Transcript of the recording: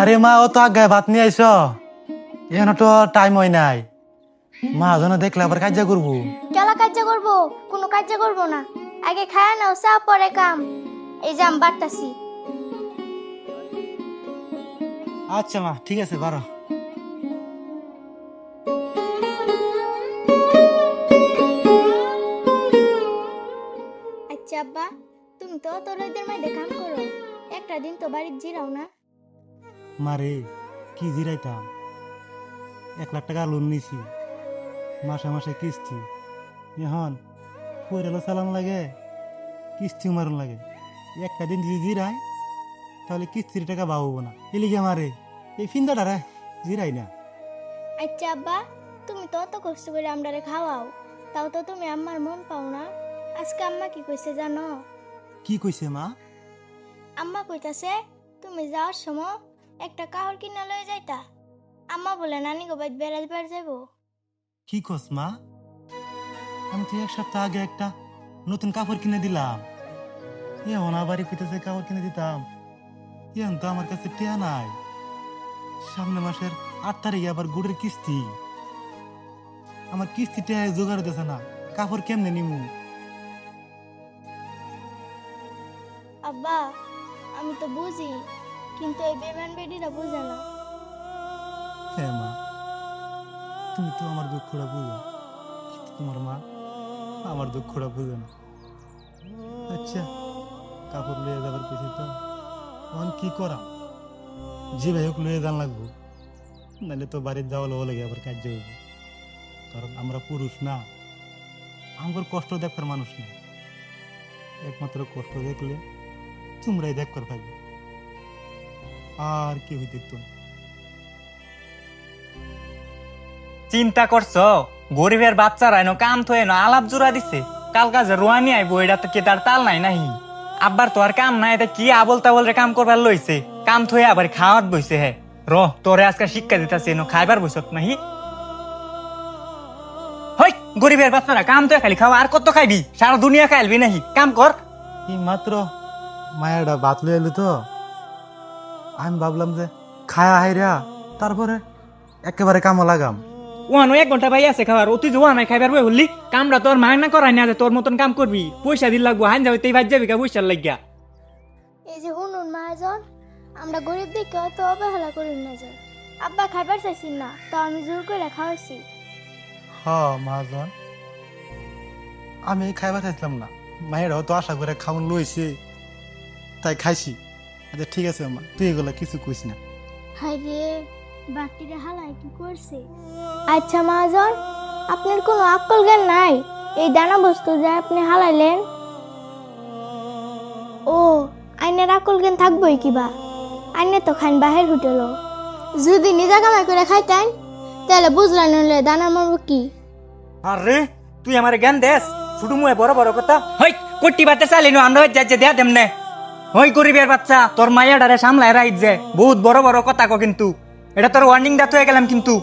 আরে মা ও তো আগে ভাত নিয়ে আইস এখন তো টাইম হয় নাই মা যেন দেখলে আবার কাজ করবো। কেলা কাজ করব? কোনো কাজ করব না, আগে খায়া নাও, চা পরে কাম। এই যে আমি বাড়তাছি। আচ্ছা মা ঠিক আছে বারো। আচ্ছা আব্বা, তুমি তো তোর ওদের মাঝে কাম করো, একটা দিন তো বাড়িতে জিরাও না? মারে কি জিরাইতাম, 1 লাখ টাকা লোন নিছি, মাসে মাসে কিস্তি, এখন পয়রালো চালান লাগে, কিস্তিও মারণ লাগে। একটা দিন যদি জিরাই তাহলে কিস্তির টাকা পাবো না, এলিগে মারে এই ফিন্দাটারে জিরাই না। আচ্ছা আব্বা, তুমি তো অত কষ্ট করে আমরারে খাওয়াও, তাও তো তুমি আম্মার মন পাও না। আজকে আম্মা কি কইছে জানো? কি কইছে মা? আম্মা কইতাছে তুমি যাওয়ার সময় একটা কাহর কিনা লয়ে যাইতা। আম্মা বলে নানি গো বাইত বেড়াইবার যাইবো। কি কস মা? আমি তো 1 সপ্তাহ আগে একটা নতুন কাপড় কিনে দিলাম, এখন আবার কইতেছে কাপড় কিনে দিতাম। এখন তো আমার কাছে টিয়া নাই, সামনে মাসের 8 তারিখে আবার গুড়ের কিস্তি, আমার কিস্তি টিয়া জোগাড় দিতেছে না, কাপড় কেমনে নিমু? আব্বা আমি তো বুঝি, কিন্তু এই বেমান বেডিরা বুঝে না। হ্যাঁ মা, তুমি তো আমার দুঃখটা বুঝো, কিন্তু তোমার মা আমার দুঃখটা বুঝে না। আচ্ছা কাপড় লয়ে যাবার কিছু তো এখন কি করা, যে ভাই হোক লয়ে যান লাগবো, নাহলে তো বাড়ির যাওয়া লোক লাগে আবার কাজ হইব। কারণ আমরা পুরুষ না, আমার কষ্ট দেখবার মানুষ না, একমাত্র কষ্ট দেখলে তোমরাই দেখবার পাবে, আর কেউ দেখতো না। চিন্তা করছো গরিবের বাচ্চারা এনো কাম থয়ে এনো আলাপ জোড়া দিছে, কাল কাজে রোয়ানি আইবো, এটা তো কে তার তাল নাই নাহি। আব্বার তো আর কাম নাই, এটা কি আবল তাবল রে কাম করবার লইছে, কাম থয়ে আবার খাওয়াত বইছে। হে র তোরে আজকে শিক্ষা দিতেছে এনো খাইবার বইছত নাহি। হই গরিবের বাচ্চারা কাম তো খালি খাওয়া, আর কত খাইবি? সারা দুনিয়া খাইলবি নাহি, কাম কর। এই মাত্র মায়েরা ভাত লয়ে এলো তো, আমি ভাবলাম যে খায়া হাইরা তারপরে একেবারে কামো লাগাম। ওয়ানো 1 ঘন্টা ভাই আছে খাবার, অতি যে ওয়ানাই খাইবার বই হলি, কামরা তোর মাগনা করাই না যে তোর মতন কাম করবি, পয়সা দিল লাগবো, হান যাবে তেই ভাজ যাবি কা পয়সার লাগিয়া। এই যে হুনুন মহাজন, আমরা গরিব দেখে অত অবহেলা করি না যে। আব্বা খাবার চাইছি না, তো আমি জোর করে খাওয়াইছি। হ মহাজন, আমি খাইবার চাইছিলাম না, মায়েরাও তো আশা করে খাওয়ান লইছে, তাই খাইছি। আচ্ছা ঠিক আছে মা, তুই এগুলা কিছু কইস না। হাই রে, বাটিরে হালাই কি করছে? আচ্ছা মহাজন, আপনার কোনো আকল জ্ঞান নাই? এই দানা বস্তু যে আপনি হালাইলেন, ও আইনের আকল জ্ঞান থাকবোই কিবা? আইনে তো খান বাহির হোটেল, যদি নিজা কামাই করে খাইতেন তাহলে বুঝলেন হলে দানা মারব কি। আরে তুই আমার জ্ঞান দেস, শুধু মুয়ে বড় বড় কথা। হই কোটি বাতে চালিনো আমরা যাচ্ছে দেয়া দেমনে। হই গরিবের বাচ্চা, তোর মাইয়াডারে সামলায় রাইত যে বহুত বড় বড় কথা কো, কিন্তু এটা তোর ওয়ার্নিং দাত হয়ে গেলাম কিন্তু।